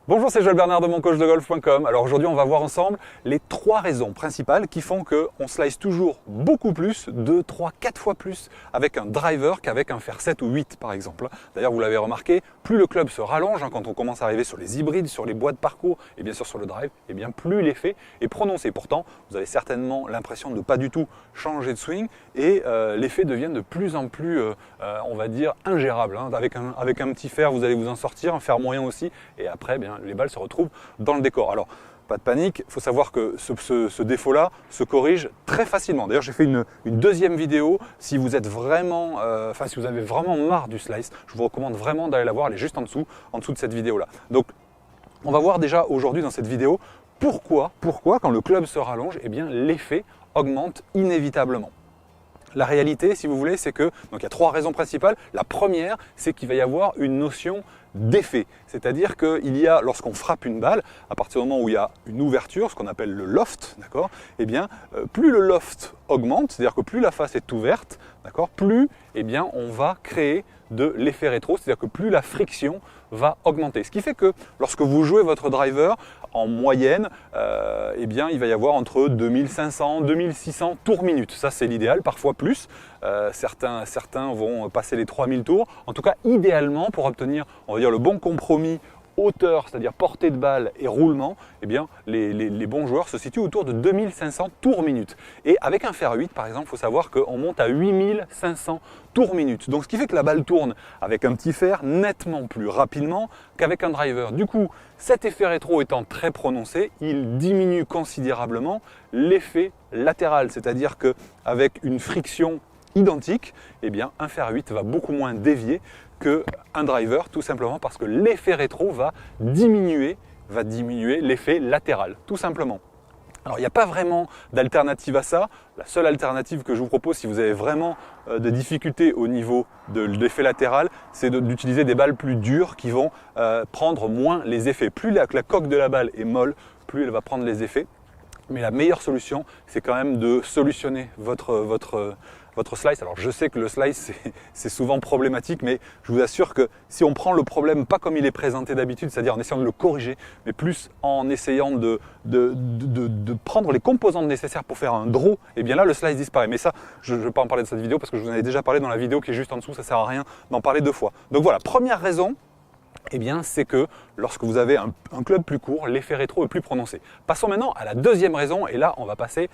Bonjour, c'est Joël Bernard de moncoachdegolf.com. Alors aujourd'hui, on va voir ensemble les 3 raisons principales qui font qu'on slice toujours beaucoup plus, 2, 3, 4 fois plus avec un driver qu'avec un fer 7 ou 8 par exemple. D'ailleurs, vous l'avez remarqué, plus le club se rallonge quand on commence à arriver sur les hybrides, sur les bois de parcours et bien sûr sur le drive, et bien plus l'effet est prononcé. Pourtant, vous avez certainement l'impression de ne pas du tout changer de swing et l'effet devient de plus en plus, on va dire, ingérable. Avec un petit fer, vous allez vous en sortir, un fer moyen aussi, et après, bien, les balles se retrouvent dans le décor. Alors, pas de panique, il faut savoir que ce défaut-là se corrige très facilement. D'ailleurs, j'ai fait une deuxième vidéo. Si vous êtes vraiment, si vous avez vraiment marre du slice, je vous recommande vraiment d'aller la voir. Elle est juste en dessous de cette vidéo-là. Donc, on va voir déjà aujourd'hui dans cette vidéo pourquoi quand le club se rallonge, eh bien, l'effet augmente inévitablement. La réalité, si vous voulez, c'est que donc il y a 3 raisons principales. La première, c'est qu'il va y avoir une notion d'effet. C'est-à-dire qu'il y a, lorsqu'on frappe une balle, à partir du moment où il y a une ouverture, ce qu'on appelle le loft, d'accord, eh bien, plus le loft augmente, c'est-à-dire que plus la face est ouverte, d'accord, plus eh bien, on va créer de l'effet rétro, c'est-à-dire que plus la friction va augmenter. Ce qui fait que lorsque vous jouez votre driver, en moyenne, eh bien, il va y avoir entre 2500 et 2600 tours minute. Ça, c'est l'idéal, parfois plus. Certains vont passer les 3000 tours. En tout cas, idéalement, pour obtenir, on va dire, le bon compromis hauteur, c'est-à-dire portée de balle et roulement, eh bien, les bons joueurs se situent autour de 2500 tours minute. Et avec un fer 8, par exemple, il faut savoir qu'on monte à 8500 tours minute. Donc, ce qui fait que la balle tourne avec un petit fer nettement plus rapidement qu'avec un driver. Du coup, cet effet rétro étant très prononcé, il diminue considérablement l'effet latéral, c'est-à-dire qu'avec une friction identique, eh bien, un fer 8 va beaucoup moins dévier qu'un driver, tout simplement parce que l'effet rétro va diminuer l'effet latéral, tout simplement. Alors, il n'y a pas vraiment d'alternative à ça. La seule alternative que je vous propose, si vous avez vraiment des difficultés au niveau de l'effet latéral, c'est d'utiliser des balles plus dures qui vont prendre moins les effets. Plus la coque de la balle est molle, plus elle va prendre les effets. Mais la meilleure solution, c'est quand même de solutionner votre slice. Alors je sais que le slice c'est souvent problématique, mais je vous assure que si on prend le problème pas comme il est présenté d'habitude, c'est-à-dire en essayant de le corriger, mais plus en essayant de prendre les composantes nécessaires pour faire un draw, et bien là le slice disparaît. Mais ça, je ne vais pas en parler de cette vidéo parce que je vous en ai déjà parlé dans la vidéo qui est juste en dessous, ça ne sert à rien d'en parler 2 fois. Donc voilà, première raison, eh bien, c'est que lorsque vous avez un club plus court, l'effet rétro est plus prononcé. Passons maintenant à la deuxième raison, et là, on va passer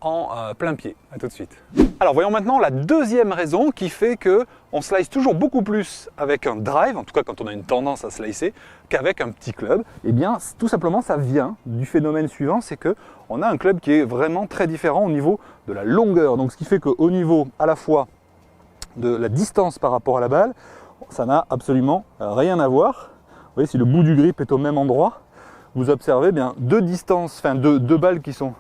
en plein pied. À tout de suite. Alors, voyons maintenant la deuxième raison qui fait qu'on slice toujours beaucoup plus avec un drive, en tout cas quand on a une tendance à slicer, qu'avec un petit club. Eh bien, tout simplement, ça vient du phénomène suivant, c'est qu'on a un club qui est vraiment très différent au niveau de la longueur. Donc, ce qui fait qu'au niveau à la fois de la distance par rapport à la balle, ça n'a absolument rien à voir. Vous voyez, si le bout du grip est au même endroit, vous observez bien 2 distances, enfin deux balles qui sont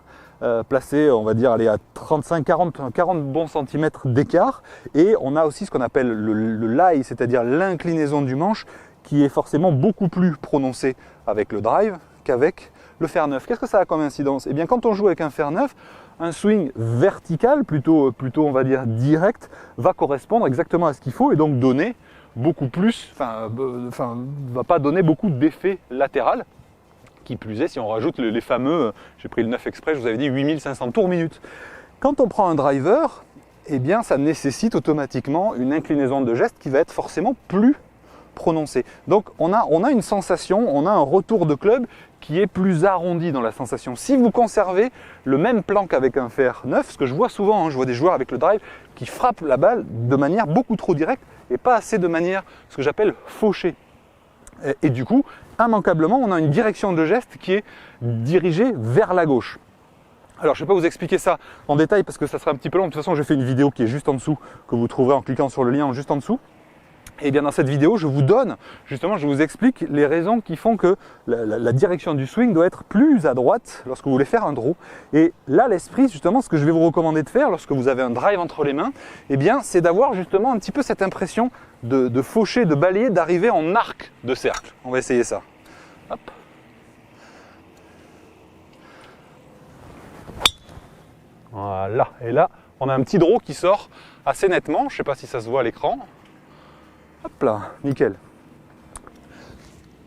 placées, on va dire, à 35-40 bons centimètres d'écart. Et on a aussi ce qu'on appelle le lie, c'est-à-dire l'inclinaison du manche, qui est forcément beaucoup plus prononcée avec le drive qu'avec le fer neuf. Qu'est-ce que ça a comme incidence? Eh bien, quand on joue avec un fer neuf, un swing vertical, plutôt on va dire direct, va correspondre exactement à ce qu'il faut et donc donner beaucoup plus, va pas donner beaucoup d'effet latéral. Qui plus est, si on rajoute les fameux, j'ai pris le 9 exprès, je vous avais dit 8500 tours minute. Quand on prend un driver, eh bien ça nécessite automatiquement une inclinaison de geste qui va être forcément plus prononcée. Donc on a une sensation, on a un retour de club qui est plus arrondi dans la sensation. Si vous conservez le même plan qu'avec un fer neuf, ce que je vois souvent, je vois des joueurs avec le drive qui frappent la balle de manière beaucoup trop directe et pas assez de manière, ce que j'appelle fauchée. Et du coup, immanquablement, on a une direction de geste qui est dirigée vers la gauche. Alors, je ne vais pas vous expliquer ça en détail parce que ça sera un petit peu long. De toute façon, j'ai fait une vidéo qui est juste en dessous, que vous trouverez en cliquant sur le lien juste en dessous. Et bien dans cette vidéo, je vous explique les raisons qui font que la direction du swing doit être plus à droite lorsque vous voulez faire un draw. Et là, l'esprit, justement, ce que je vais vous recommander de faire lorsque vous avez un drive entre les mains, eh bien, c'est d'avoir justement un petit peu cette impression de faucher, de balayer, d'arriver en arc de cercle. On va essayer ça. Hop. Voilà. Et là, on a un petit draw qui sort assez nettement. Je ne sais pas si ça se voit à l'écran. Hop là, nickel.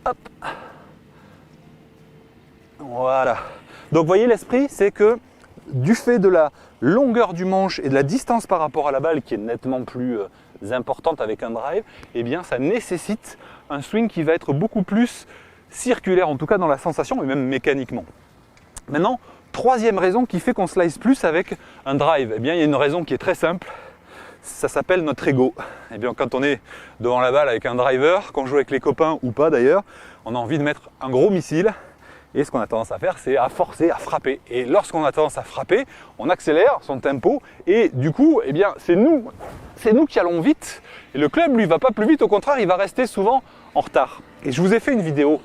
Hop. Voilà. Donc vous voyez, l'esprit, c'est que du fait de la longueur du manche et de la distance par rapport à la balle qui est nettement plus importante avec un drive, eh bien ça nécessite un swing qui va être beaucoup plus circulaire, en tout cas dans la sensation et même mécaniquement. Maintenant, troisième raison qui fait qu'on slice plus avec un drive, eh bien il y a une raison qui est très simple, ça s'appelle notre ego. Eh bien quand on est devant la balle avec un driver, quand on joue avec les copains ou pas d'ailleurs, on a envie de mettre un gros missile. Et ce qu'on a tendance à faire, c'est à forcer, à frapper. Et lorsqu'on a tendance à frapper, on accélère son tempo. Et du coup, eh bien, c'est nous qui allons vite. Et le club, lui, va pas plus vite. Au contraire, il va rester souvent en retard. Et je vous ai fait une vidéo,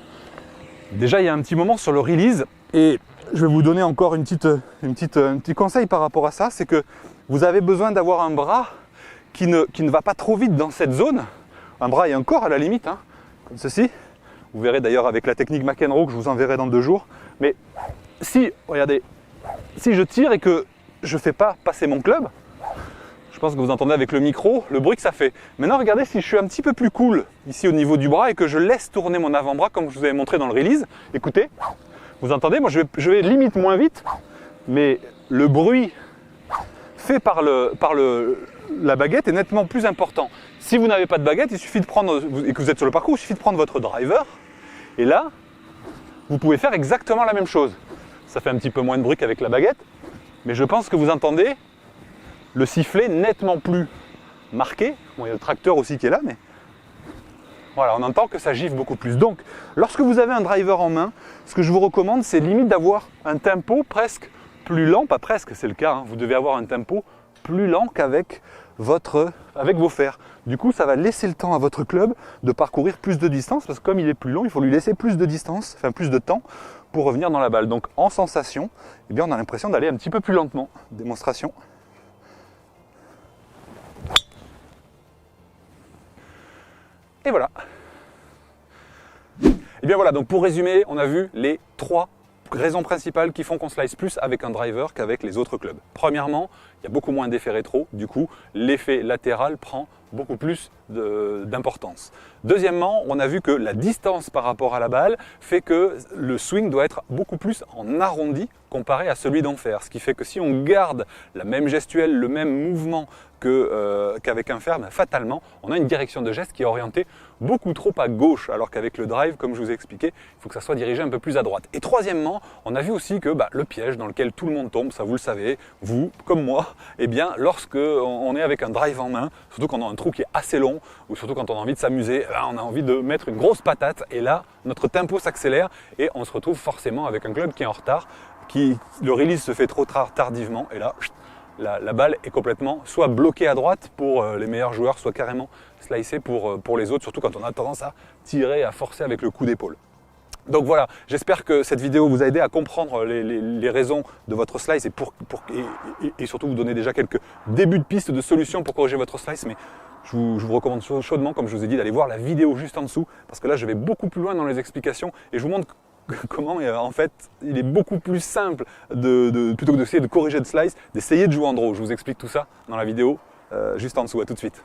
déjà il y a un petit moment, sur le release. Et je vais vous donner encore un petit conseil par rapport à ça. C'est que vous avez besoin d'avoir un bras qui ne va pas trop vite dans cette zone. Un bras et un corps à la limite, hein, comme ceci. Vous verrez d'ailleurs avec la technique McEnroe que je vous enverrai dans 2 jours. Mais si, regardez, si je tire et que je ne fais pas passer mon club, je pense que vous entendez avec le micro le bruit que ça fait. Maintenant, regardez si je suis un petit peu plus cool ici au niveau du bras et que je laisse tourner mon avant-bras comme je vous avais montré dans le release. Écoutez, vous entendez, moi je vais limite moins vite, mais le bruit fait par la baguette est nettement plus important. Si vous n'avez pas de baguette, il suffit de prendre, et que vous êtes sur le parcours, il suffit de prendre votre driver, et là, vous pouvez faire exactement la même chose. Ça fait un petit peu moins de bruit qu'avec la baguette, mais je pense que vous entendez le sifflet nettement plus marqué. Bon, il y a le tracteur aussi qui est là, mais voilà, on entend que ça gifle beaucoup plus. Donc, lorsque vous avez un driver en main, ce que je vous recommande, c'est limite d'avoir un tempo presque plus lent, pas presque, c'est le cas, hein, vous devez avoir un tempo plus lent qu'avec vos fers. Du coup, ça va laisser le temps à votre club de parcourir plus de distance, parce que comme il est plus long, il faut lui laisser plus de distance, enfin plus de temps pour revenir dans la balle. Donc en sensation, eh bien, on a l'impression d'aller un petit peu plus lentement. Démonstration. Et voilà. Et bien voilà, donc pour résumer, on a vu les 3 raisons principales qui font qu'on slice plus avec un driver qu'avec les autres clubs. Premièrement, il y a beaucoup moins d'effet rétro, du coup l'effet latéral prend beaucoup plus d'importance. Deuxièmement, on a vu que la distance par rapport à la balle fait que le swing doit être beaucoup plus en arrondi comparé à celui d'en fer. Ce qui fait que si on garde la même gestuelle, le même mouvement qu'avec un fer, ben, fatalement, on a une direction de geste qui est orientée beaucoup trop à gauche, alors qu'avec le drive, comme je vous ai expliqué, il faut que ça soit dirigé un peu plus à droite. Et troisièmement, on a vu aussi que le piège dans lequel tout le monde tombe, ça vous le savez, vous comme moi, eh bien, lorsque on est avec un drive en main, surtout quand on a un trou qui est assez long, ou surtout quand on a envie de s'amuser, on a envie de mettre une grosse patate, et là, notre tempo s'accélère, et on se retrouve forcément avec un club qui est en retard, le release se fait trop tardivement, et là, la balle est complètement soit bloquée à droite pour les meilleurs joueurs, soit carrément slicée pour les autres, surtout quand on a tendance à tirer, à forcer avec le coup d'épaule. Donc voilà, j'espère que cette vidéo vous a aidé à comprendre les raisons de votre slice et surtout vous donner déjà quelques débuts de pistes de solutions pour corriger votre slice. Mais je vous recommande chaudement, comme je vous ai dit, d'aller voir la vidéo juste en dessous, parce que là je vais beaucoup plus loin dans les explications et je vous montre comment en fait il est beaucoup plus simple plutôt que d'essayer de corriger de slice, d'essayer de jouer en draw. Je vous explique tout ça dans la vidéo juste en dessous. À tout de suite.